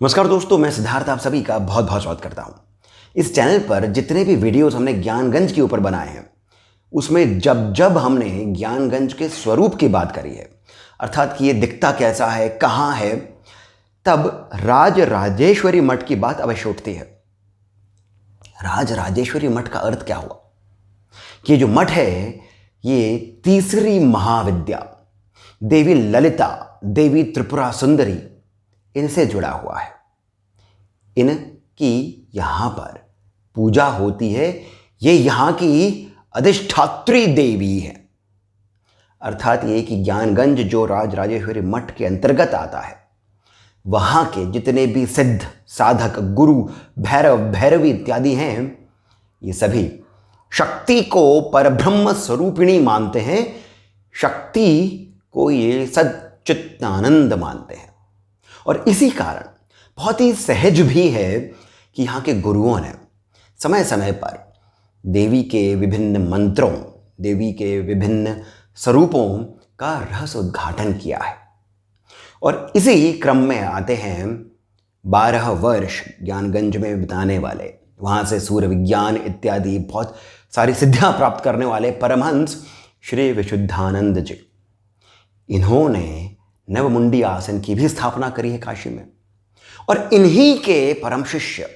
नमस्कार दोस्तों, मैं सिद्धार्थ आप सभी का बहुत बहुत स्वागत करता हूं। इस चैनल पर जितने भी वीडियोस हमने ज्ञानगंज के ऊपर बनाए हैं उसमें जब जब हमने ज्ञानगंज के स्वरूप की बात करी है, अर्थात कि ये दिखता कैसा है, कहाँ है, तब राज राजेश्वरी मठ की बात अवश्य उठती है। राज राजेश्वरी मठ का अर्थ क्या हुआ कि जो मठ है ये तीसरी महाविद्या देवी ललिता, देवी त्रिपुरा सुंदरी, इनसे जुड़ा हुआ है। इनकी यहाँ पर पूजा होती है। ये यहाँ की अधिष्ठात्री देवी है। अर्थात ये कि ज्ञानगंज जो राज राजेश्वरी मठ के अंतर्गत आता है, वहाँ के जितने भी सिद्ध साधक, गुरु, भैरव, भैरवी इत्यादि हैं, ये सभी शक्ति को परब्रह्म स्वरूपिणी मानते हैं। शक्ति को ये सच्चिदानंद मानते हैं। और इसी कारण बहुत ही सहज भी है कि यहाँ के गुरुओं ने समय समय पर देवी के विभिन्न मंत्रों, देवी के विभिन्न स्वरूपों का रहस्य उद्घाटन किया है। और इसी क्रम में आते हैं 12 वर्ष ज्ञानगंज में बिताने वाले, वहाँ से सूर्य विज्ञान इत्यादि बहुत सारी सिद्धियाँ प्राप्त करने वाले परमहंस श्री विशुद्धानंद जी। इन्होंने नवमुंडी आसन की भी स्थापना करी है काशी में। और इन्हीं के परम शिष्य,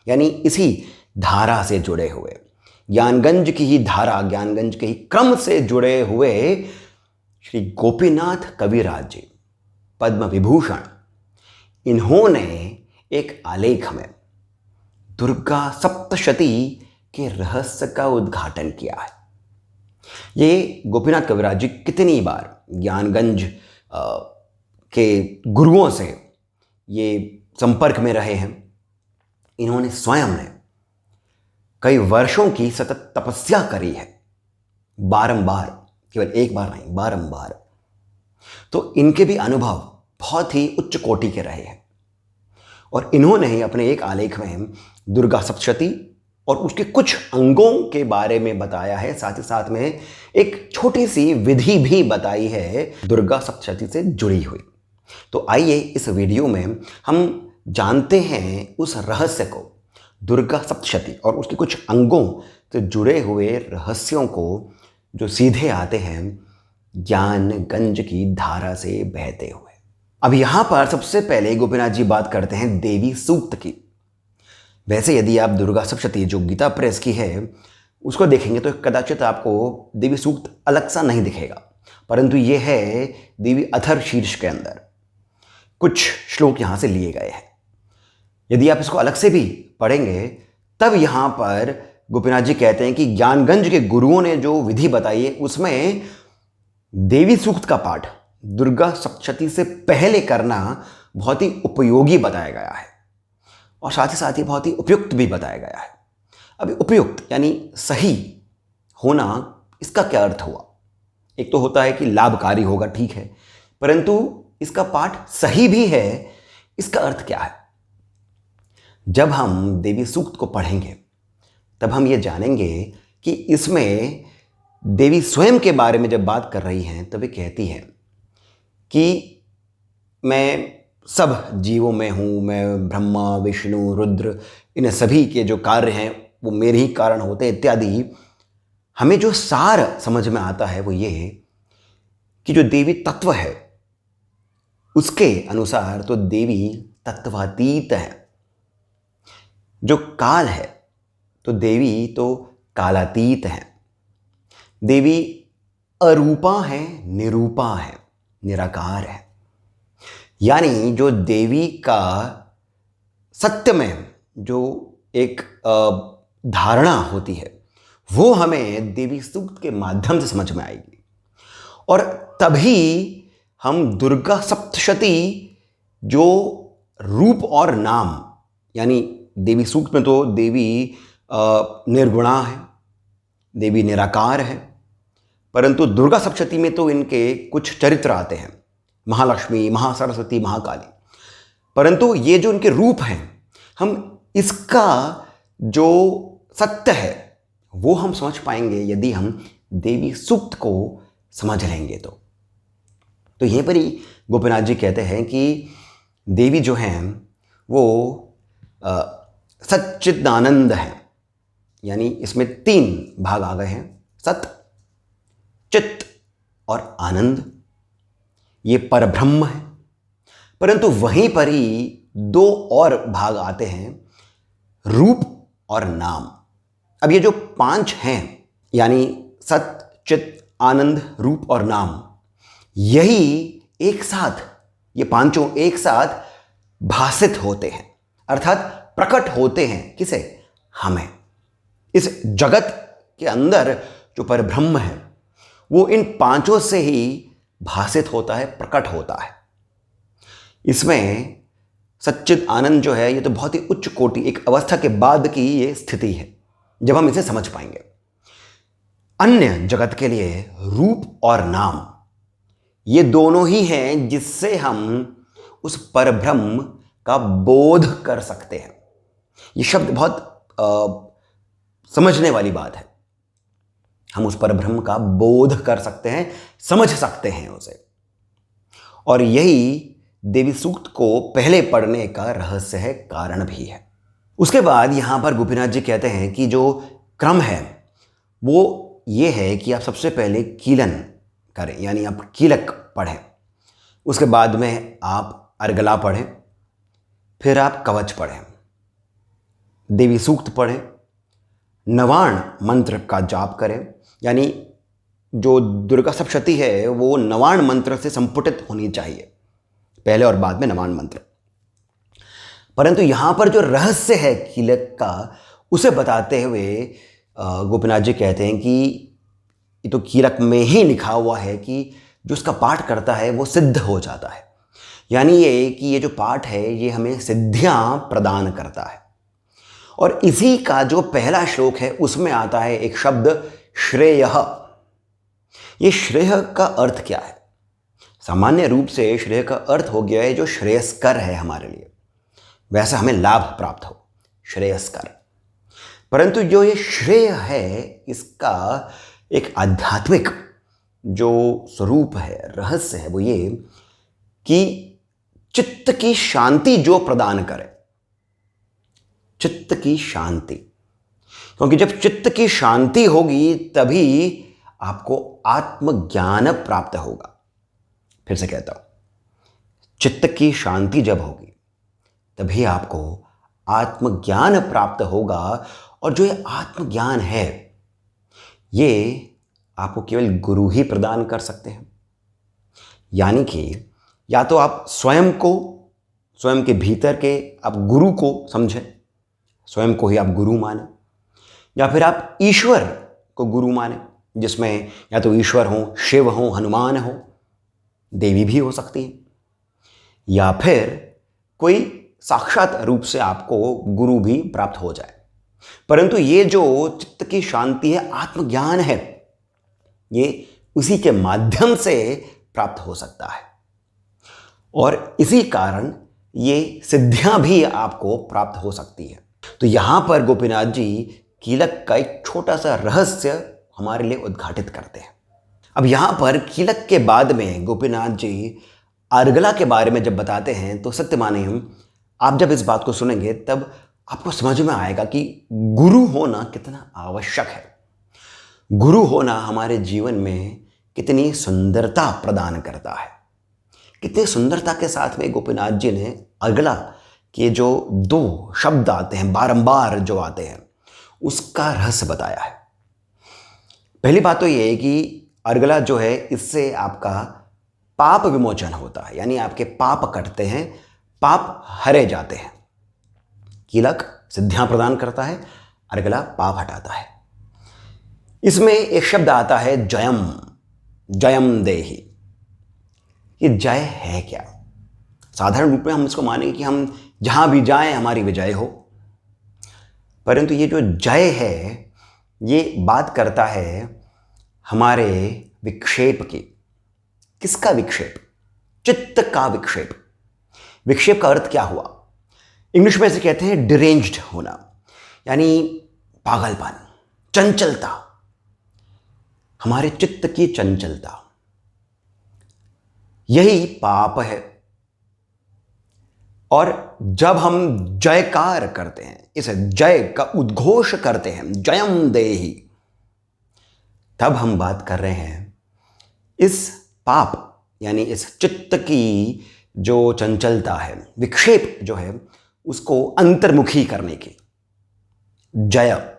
यानी इसी धारा से जुड़े हुए, ज्ञानगंज की ही धारा, ज्ञानगंज के ही क्रम से जुड़े हुए श्री गोपीनाथ कविराज जी, पद्म विभूषण, इन्होंने एक आलेख में दुर्गा सप्तशती के रहस्य का उद्घाटन किया है। ये गोपीनाथ कविराज जी कितनी बार ज्ञानगंज के गुरुओं से ये संपर्क में रहे हैं। इन्होंने स्वयं ने कई वर्षों की सतत तपस्या करी है, बारंबार, केवल एक बार नहीं, बारंबार। तो इनके भी अनुभव बहुत ही उच्च कोटि के रहे हैं। और इन्होंने अपने एक आलेख में दुर्गा सप्तशती और उसके कुछ अंगों के बारे में बताया है। साथ ही साथ में एक छोटी सी विधि भी बताई है दुर्गा सप्तशती से जुड़ी हुई। तो आइए इस वीडियो में हम जानते हैं उस रहस्य को, दुर्गा सप्तशती और उसके कुछ अंगों से जुड़े हुए रहस्यों को, जो सीधे आते हैं ज्ञानगंज की धारा से बहते हुए। अब यहाँ पर सबसे पहले गोपीनाथ जी बात करते हैं देवी सूक्त की। वैसे यदि आप दुर्गा सप्तशती जो गीता प्रेस की है उसको देखेंगे तो कदाचित आपको देवी सूक्त अलग सा नहीं दिखेगा, परंतु ये है देवी अथर्व शीर्ष के अंदर कुछ श्लोक यहाँ से लिए गए हैं। यदि आप इसको अलग से भी पढ़ेंगे तब यहाँ पर गोपीनाथ जी कहते हैं कि ज्ञानगंज के गुरुओं ने जो विधि बताई है उसमें देवी सूक्त का पाठ दुर्गा सप्तशती से पहले करना बहुत ही उपयोगी बताया गया है और साथ ही बहुत ही उपयुक्त भी बताया गया है। अभी उपयुक्त यानी सही होना, इसका क्या अर्थ हुआ? एक तो होता है कि लाभकारी होगा, ठीक है, परंतु इसका पाठ सही भी है, इसका अर्थ क्या है? जब हम देवी सूक्त को पढ़ेंगे तब हम ये जानेंगे कि इसमें देवी स्वयं के बारे में जब बात कर रही हैं तब वे कहती हैं कि मैं सब जीवों में हूँ, मैं ब्रह्मा, विष्णु, रुद्र, इन सभी के जो कार्य हैं वो मेरे ही कारण होते हैं इत्यादि। हमें जो सार समझ में आता है वो ये है कि जो देवी तत्व है उसके अनुसार तो देवी तत्वातीत है। जो काल है तो देवी तो कालातीत है। देवी अरूपा है, निरूपा है, निराकार है। यानी जो देवी का सत्य में जो एक धारणा होती है वो हमें देवी सूक्त के माध्यम से समझ में आएगी। और तभी हम दुर्गा सप्तशती जो रूप और नाम, यानी देवी सूक्त में तो देवी निर्गुणा है, देवी निराकार है, परंतु दुर्गा सप्तशती में तो इनके कुछ चरित्र आते हैं, महालक्ष्मी, महासरस्वती, महाकाली। परंतु ये जो इनके रूप हैं, हम इसका जो सत्य है वो हम समझ पाएंगे यदि हम देवी सूक्त को समझ लेंगे। तो यहीं पर ही गोपीनाथ जी कहते हैं कि देवी जो हैं वो सच्चिदानंद है। यानी इसमें 3 भाग आ गए हैं, सत, चित्त और आनंद। ये परब्रह्म है। परंतु वहीं पर ही 2 और भाग आते हैं, रूप और नाम। अब ये जो 5 हैं, यानी सत, चित्त, आनंद, रूप और नाम, यही एक साथ, ये 5 एक साथ भासित होते हैं, अर्थात प्रकट होते हैं। किसे? हमें। इस जगत के अंदर जो परब्रह्म है वो इन 5 से ही भासित होता है, प्रकट होता है। इसमें सच्चिद आनंद जो है ये तो बहुत ही उच्च कोटि, एक अवस्था के बाद की ये स्थिति है जब हम इसे समझ पाएंगे। अन्य जगत के लिए रूप और नाम ये दोनों ही हैं जिससे हम उस परब्रह्म का बोध कर सकते हैं। ये शब्द बहुत समझने वाली बात है। हम उस परब्रह्म का बोध कर सकते हैं, समझ सकते हैं उसे। और यही देवी सूक्त को पहले पढ़ने का रहस्य है, कारण भी है। उसके बाद यहां पर गोपीनाथ जी कहते हैं कि जो क्रम है वो ये है कि आप सबसे पहले कीलन करें, यानी आप कीलक पढ़ें। उसके बाद में आप अर्गला पढ़ें, फिर आप कवच पढ़ें, देवी सूक्त पढ़ें, नवाण मंत्र का जाप करें। यानी जो दुर्गा सप्तशती है वो नवाण मंत्र से संपुटित होनी चाहिए, पहले और बाद में नवाण मंत्र। परंतु यहां पर जो रहस्य है कीलक का, उसे बताते हुए गोपीनाथ जी कहते हैं कि ये तो कीलक में ही लिखा हुआ है कि जो उसका पाठ करता है वो सिद्ध हो जाता है। यानी ये कि ये जो पाठ है ये हमें सिद्धियां प्रदान करता है। और इसी का जो पहला श्लोक है उसमें आता है एक शब्द श्रेय। ये श्रेय का अर्थ क्या है? सामान्य रूप से श्रेय का अर्थ हो गया है जो श्रेयस्कर है हमारे लिए, वैसे हमें लाभ प्राप्त हो, श्रेयस्कर। परंतु जो ये श्रेय है इसका एक आध्यात्मिक जो स्वरूप है, रहस्य है, वो ये कि चित्त की शांति जो प्रदान करे, चित्त की शांति। क्योंकि जब चित्त की शांति होगी तभी आपको आत्मज्ञान प्राप्त होगा। फिर से कहता हूं, चित्त की शांति जब होगी तभी आपको आत्मज्ञान प्राप्त होगा। और जो ये आत्मज्ञान है ये आपको केवल गुरु ही प्रदान कर सकते हैं। यानी कि या तो आप स्वयं को, स्वयं के भीतर के आप गुरु को समझें, स्वयं को ही आप गुरु माने, या फिर आप ईश्वर को गुरु माने, जिसमें या तो ईश्वर हो, शिव हो, हनुमान हो, देवी भी हो सकती है, या फिर कोई साक्षात रूप से आपको गुरु भी प्राप्त हो जाए। परंतु ये जो चित्त की शांति है, आत्मज्ञान है, ये उसी के माध्यम से प्राप्त हो सकता है। और इसी कारण ये सिद्धियां भी आपको प्राप्त हो सकती है। तो यहां पर गोपीनाथ जी कीलक का एक छोटा सा रहस्य हमारे लिए उद्घाटित करते हैं। अब यहां पर कीलक के बाद में गोपीनाथ जी अर्गला के बारे में जब बताते हैं तो सत्य मानिए, आप जब इस बात को सुनेंगे तब आपको समझ में आएगा कि गुरु होना कितना आवश्यक है। गुरु होना हमारे जीवन में कितनी सुंदरता प्रदान करता है। कितनी सुंदरता के साथ में गोपीनाथ जी ने अर्गला के जो 2 शब्द आते हैं, बारंबार जो आते हैं, उसका रहस्य बताया है। पहली बात तो ये है कि अर्गला जो है इससे आपका पाप विमोचन होता है, यानी आपके पाप कटते हैं, पाप हरे जाते हैं। कीलक सिद्धियां प्रदान करता है, अर्गला पाप हटाता है। इसमें एक शब्द आता है जयम, जयम देहि। ये जय है क्या? साधारण रूप में हम इसको मानेंगे कि हम जहां भी जाएं हमारी विजय हो। परंतु ये जो जय है ये बात करता है हमारे विक्षेप की। किसका विक्षेप? चित्त का विक्षेप। विक्षेप का अर्थ क्या हुआ? इंग्लिश में इसे कहते हैं डिरेंज्ड होना, यानी पागलपन, चंचलता, हमारे चित्त की चंचलता, यही पाप है। और जब हम जयकार करते हैं, इस जय का उद्घोष करते हैं, जयम देहि, तब हम बात कर रहे हैं इस पाप यानी इस चित्त की जो चंचलता है, विक्षेप जो है, उसको अंतर्मुखी करने की। जय,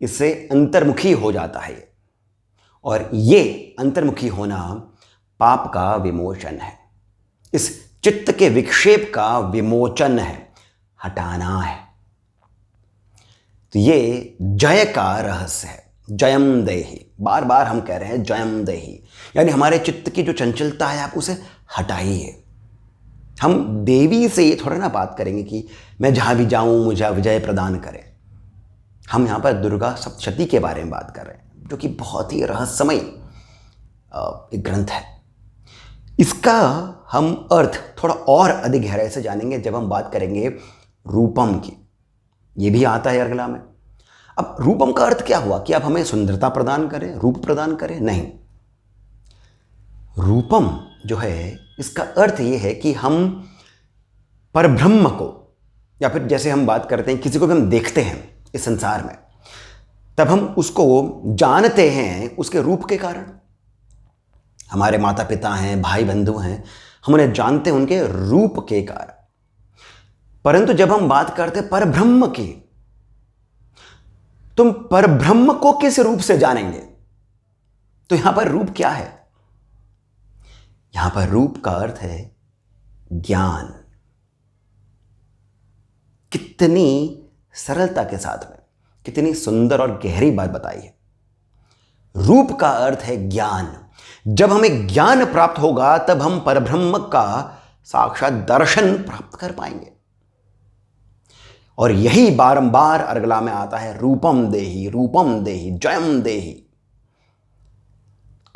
इससे अंतर्मुखी हो जाता है और ये अंतर्मुखी होना पाप का विमोचन है, इस चित्त के विक्षेप का विमोचन है, हटाना है। तो ये जय का रहस्य है, जयम देहि। बार बार हम कह रहे हैं जयम देहि, यानी हमारे चित्त की जो चंचलता है आप उसे हटाइए। हम देवी से ये थोड़ा ना बात करेंगे कि मैं जहां भी जाऊं मुझे विजय प्रदान करे। हम यहाँ पर दुर्गा सप्तशती के बारे में बात कर रहे हैं, जो कि बहुत ही रहस्यमय एक ग्रंथ है। इसका हम अर्थ थोड़ा और अधिक गहराई से जानेंगे जब हम बात करेंगे रूपम की। ये भी आता है अर्गला में। अब रूपम का अर्थ क्या हुआ कि आप हमें सुंदरता प्रदान करें, रूप प्रदान करें? नहीं, रूपम जो है इसका अर्थ ये है कि हम परब्रह्म को, या फिर जैसे हम बात करते हैं किसी को भी हम देखते हैं इस संसार में, तब हम उसको जानते हैं उसके रूप के कारण। हमारे माता पिता हैं, भाई बंधु हैं, हम उन्हें जानते हैं उनके रूप के कारण। परंतु जब हम बात करते हैं परब्रह्म की, तुम परब्रह्म को किस रूप से जानेंगे? तो यहां पर रूप क्या है? यहां पर रूप का अर्थ है ज्ञान। कितनी सरलता के साथ में कितनी सुंदर और गहरी बात बताई है। रूप का अर्थ है ज्ञान। जब हमें ज्ञान प्राप्त होगा तब हम परब्रह्म का साक्षात दर्शन प्राप्त कर पाएंगे। और यही बारंबार अर्गला में आता है, रूपम देहि, जयम देहि।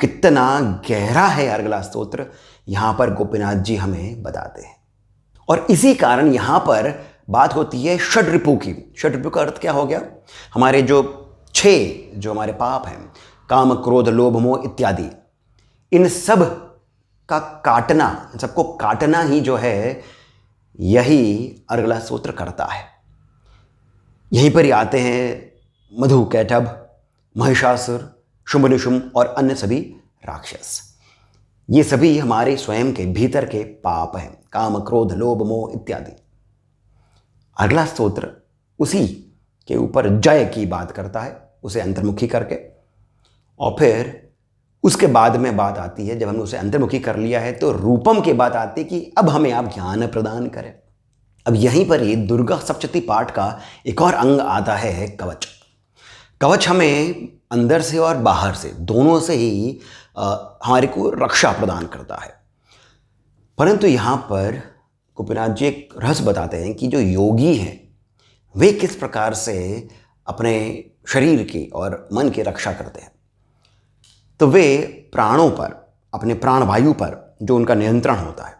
कितना गहरा है अर्गला स्तोत्र, यहां पर गोपीनाथ जी हमें बताते हैं। और इसी कारण यहां पर बात होती है षड्रिपु की। षड्रिपु का अर्थ क्या हो गया? हमारे जो 6 जो हमारे पाप हैं, काम क्रोध लोभ मोह इत्यादि, इन सब का काटना, इन सबको काटना ही जो है यही अर्गला स्तोत्र करता है। यहीं पर ही आते हैं मधु कैटभ, महिषासुर, शुंभ निशुंभ और अन्य सभी राक्षस। ये सभी हमारे स्वयं के भीतर के पाप हैं, काम क्रोध लोभ मोह इत्यादि। अगला स्तोत्र उसी के ऊपर जय की बात करता है, उसे अंतर्मुखी करके। और फिर उसके बाद में बात आती है, जब हमने उसे अंतर्मुखी कर लिया है तो रूपम की बात आती है कि अब हमें आप ज्ञान प्रदान करें। अब यहीं पर ही दुर्गा सप्तशती पाठ का एक और अंग आता है कवच। कवच हमें अंदर से और बाहर से दोनों से ही हमारे को रक्षा प्रदान करता है। परंतु यहाँ पर गोपीनाथ जी एक रहस्य बताते हैं कि जो योगी हैं वे किस प्रकार से अपने शरीर की और मन की रक्षा करते हैं। तो वे प्राणों पर, अपने प्राणवायु पर जो उनका नियंत्रण होता है,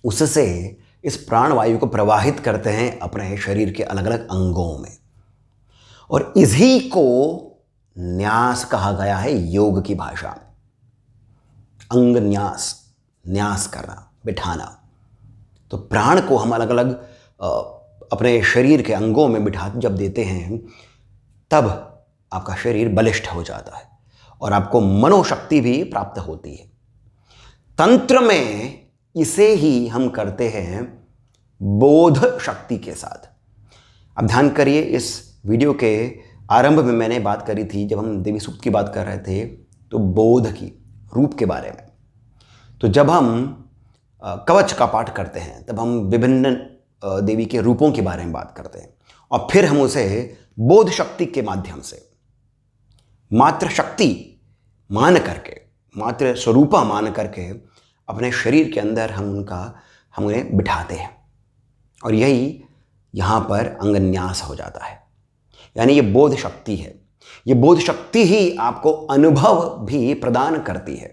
उससे इस प्राणवायु को प्रवाहित करते हैं अपने शरीर के अलग अलग अंगों में। और इसी को न्यास कहा गया है योग की भाषा में। अंग न्यास, न्यास करना, बिठाना। तो प्राण को हम अलग अलग अपने शरीर के अंगों में बिठा जब देते हैं तब आपका शरीर बलिष्ठ हो जाता है और आपको मनोशक्ति भी प्राप्त होती है। तंत्र में इसे ही हम करते हैं बोध शक्ति के साथ। अब ध्यान करिए, इस वीडियो के आरंभ में मैंने बात करी थी, जब हम देवी सूक्त की बात कर रहे थे तो बोध की, रूप के बारे में। तो जब हम कवच का पाठ करते हैं तब हम विभिन्न देवी के रूपों के बारे में बात करते हैं और फिर हम उसे बोध शक्ति के माध्यम से मात्र शक्ति मान करके, मात्र स्वरूपा मान करके अपने शरीर के अंदर हम उन्हें बिठाते हैं। और यही यहाँ पर अंगन्यास हो जाता है। यानी ये बोध शक्ति है। ये बोध शक्ति ही आपको अनुभव भी प्रदान करती है।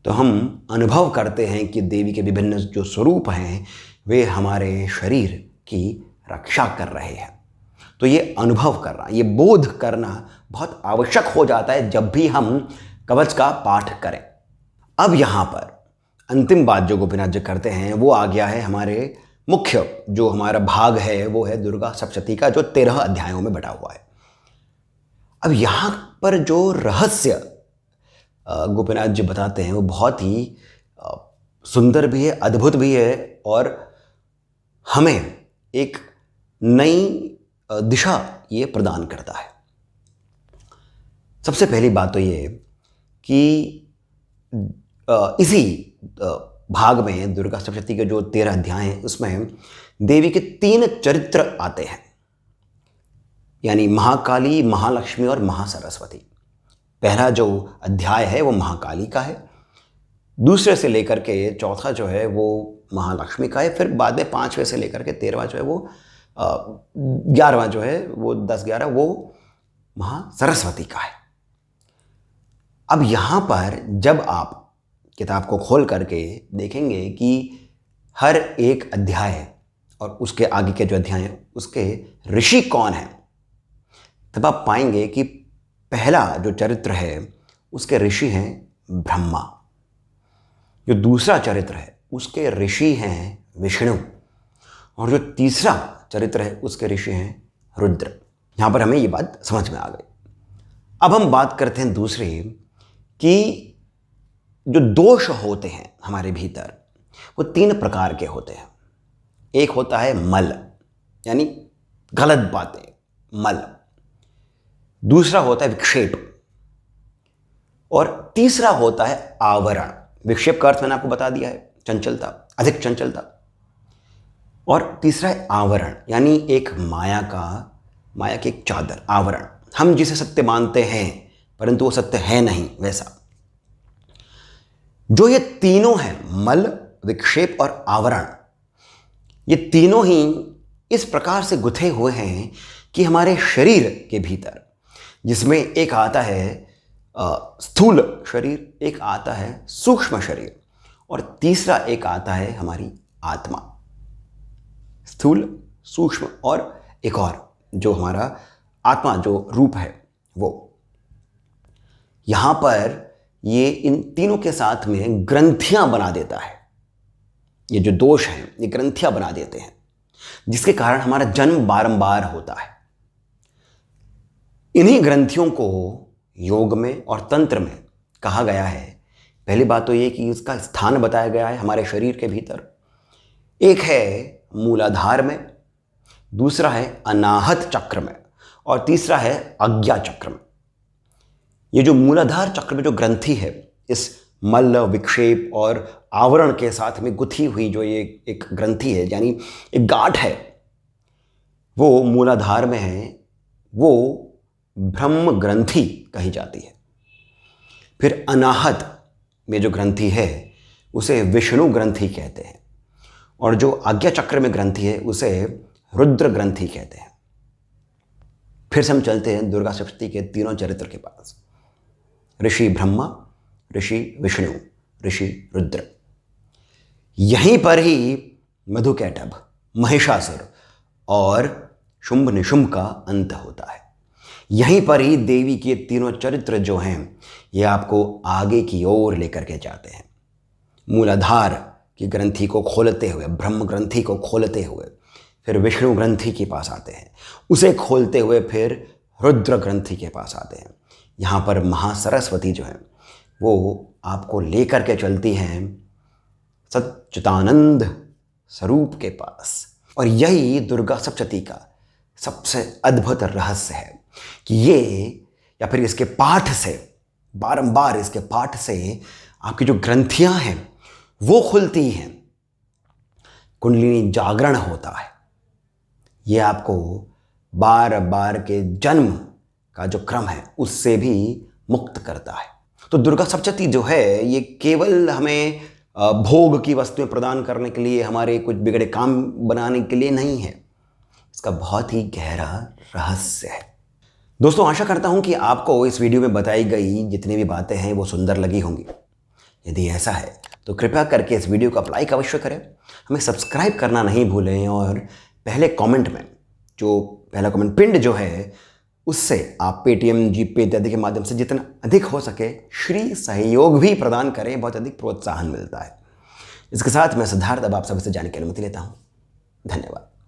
तो हम अनुभव करते हैं कि देवी के विभिन्न जो स्वरूप हैं वे हमारे शरीर की रक्षा कर रहे हैं। तो ये अनुभव करना, ये बोध करना बहुत आवश्यक हो जाता है जब भी हम कवच का पाठ करें। अब यहाँ पर अंतिम बात जो गोपीनाथ जी करते हैं वो आ गया है हमारे मुख्य जो हमारा भाग है वो है दुर्गा सप्तशती का, जो 13 अध्यायों में बटा हुआ है। अब यहाँ पर जो रहस्य गोपीनाथ जी बताते हैं वो बहुत ही सुंदर भी है, अद्भुत भी है, और हमें एक नई दिशा ये प्रदान करता है। सबसे पहली बात तो ये कि इसी भाग में दुर्गा सप्तशती के जो 13 अध्याय हैं उसमें देवी के 3 चरित्र आते हैं, यानी महाकाली, महालक्ष्मी और महासरस्वती। पहला जो अध्याय है वो महाकाली का है, दूसरे से लेकर के चौथा जो है वो महालक्ष्मी का है, फिर बाद में 5वें से लेकर के 13वां जो है वो 11वां जो है वो 10-11 वो महासरस्वती का है। अब यहाँ पर जब आप किताब को खोल करके देखेंगे कि हर एक अध्याय और उसके आगे के जो अध्याय हैं उसके ऋषि कौन हैं, तब आप पाएंगे कि पहला जो चरित्र है उसके ऋषि हैं ब्रह्मा, जो दूसरा चरित्र है उसके ऋषि हैं विष्णु, और जो तीसरा चरित्र है उसके ऋषि हैं रुद्र। यहाँ पर हमें ये बात समझ में आ गई। अब हम बात करते हैं दूसरी कि जो दोष होते हैं हमारे भीतर वो 3 प्रकार के होते हैं। एक होता है मल, यानी गलत बातें, मल। दूसरा होता है विक्षेप, और तीसरा होता है आवरण। विक्षेप का अर्थ मैंने आपको बता दिया है, चंचलता, अधिक चंचलता। और तीसरा है आवरण, यानी एक माया की एक चादर, आवरण। हम जिसे सत्य मानते हैं परंतु वो सत्य है नहीं, वैसा। जो ये तीनों हैं, मल, विक्षेप और आवरण, ये तीनों ही इस प्रकार से गुथे हुए हैं कि हमारे शरीर के भीतर, जिसमें एक आता है स्थूल शरीर, एक आता है सूक्ष्म शरीर, और तीसरा एक आता है हमारी आत्मा। स्थूल, सूक्ष्म और एक और जो हमारा आत्मा जो रूप है वो। यहां पर ये इन तीनों के साथ में ग्रंथियां बना देता है। ये जो दोष हैं ये ग्रंथियां बना देते हैं, जिसके कारण हमारा जन्म बारंबार होता है। इन्हीं ग्रंथियों को योग में और तंत्र में कहा गया है। पहली बात तो ये कि इसका स्थान बताया गया है हमारे शरीर के भीतर। एक है मूलाधार में, दूसरा है अनाहत चक्र में, और तीसरा है आज्ञा चक्र में। ये जो मूलाधार चक्र में जो ग्रंथि है, इस मल्ल, विक्षेप और आवरण के साथ में गुथी हुई जो ये एक ग्रंथि है, यानी एक गांठ है, वो मूलाधार में है, वो ब्रह्म ग्रंथि कही जाती है। फिर अनाहत में जो ग्रंथि है उसे विष्णु ग्रंथि कहते हैं, और जो आज्ञा चक्र में ग्रंथि है उसे रुद्र ग्रंथि कहते हैं। फिर से हम चलते हैं दुर्गा सप्तशती के तीनों चरित्र के पास। ऋषि ब्रह्मा, ऋषि विष्णु, ऋषि रुद्र। यहीं पर ही मधुकैटभ, महिषासुर और शुंभ निशुंभ का अंत होता है। यहीं पर ही देवी के तीनों चरित्र जो हैं ये आपको आगे की ओर लेकर के जाते हैं। मूलाधार की ग्रंथि को खोलते हुए, ब्रह्म ग्रंथि को खोलते हुए फिर विष्णु ग्रंथि के पास आते हैं, उसे खोलते हुए फिर रुद्र ग्रंथि के पास आते हैं। यहाँ पर महासरस्वती जो है वो आपको लेकर के चलती हैं सच्चिदानंद स्वरूप के पास। और यही दुर्गा सप्तशती का सबसे अद्भुत रहस्य है कि ये, या फिर इसके पाठ से, बारंबार इसके पाठ से आपकी जो ग्रंथियां हैं वो खुलती हैं, कुंडलिनी जागरण होता है। ये आपको बार बार के जन्म का जो क्रम है उससे भी मुक्त करता है। तो दुर्गा सप्तशती जो है ये केवल हमें भोग की वस्तुएं प्रदान करने के लिए, हमारे कुछ बिगड़े काम बनाने के लिए नहीं है। इसका बहुत ही गहरा रहस्य है। दोस्तों, आशा करता हूं कि आपको इस वीडियो में बताई गई जितनी भी बातें हैं वो सुंदर लगी होंगी। यदि ऐसा है तो कृपया करके इस वीडियो को लाइक अवश्य करें, हमें सब्सक्राइब करना नहीं भूलें, और पहले कमेंट में जो पहला कमेंट पिंड जो है उससे आप पेटीएम, जीपे इत्यादि के माध्यम से जितना अधिक हो सके श्री सहयोग भी प्रदान करें, बहुत अधिक प्रोत्साहन मिलता है। इसके साथ मैं सिद्धार्थ अब आप सभी से जाने की अनुमति लेता हूँ। धन्यवाद।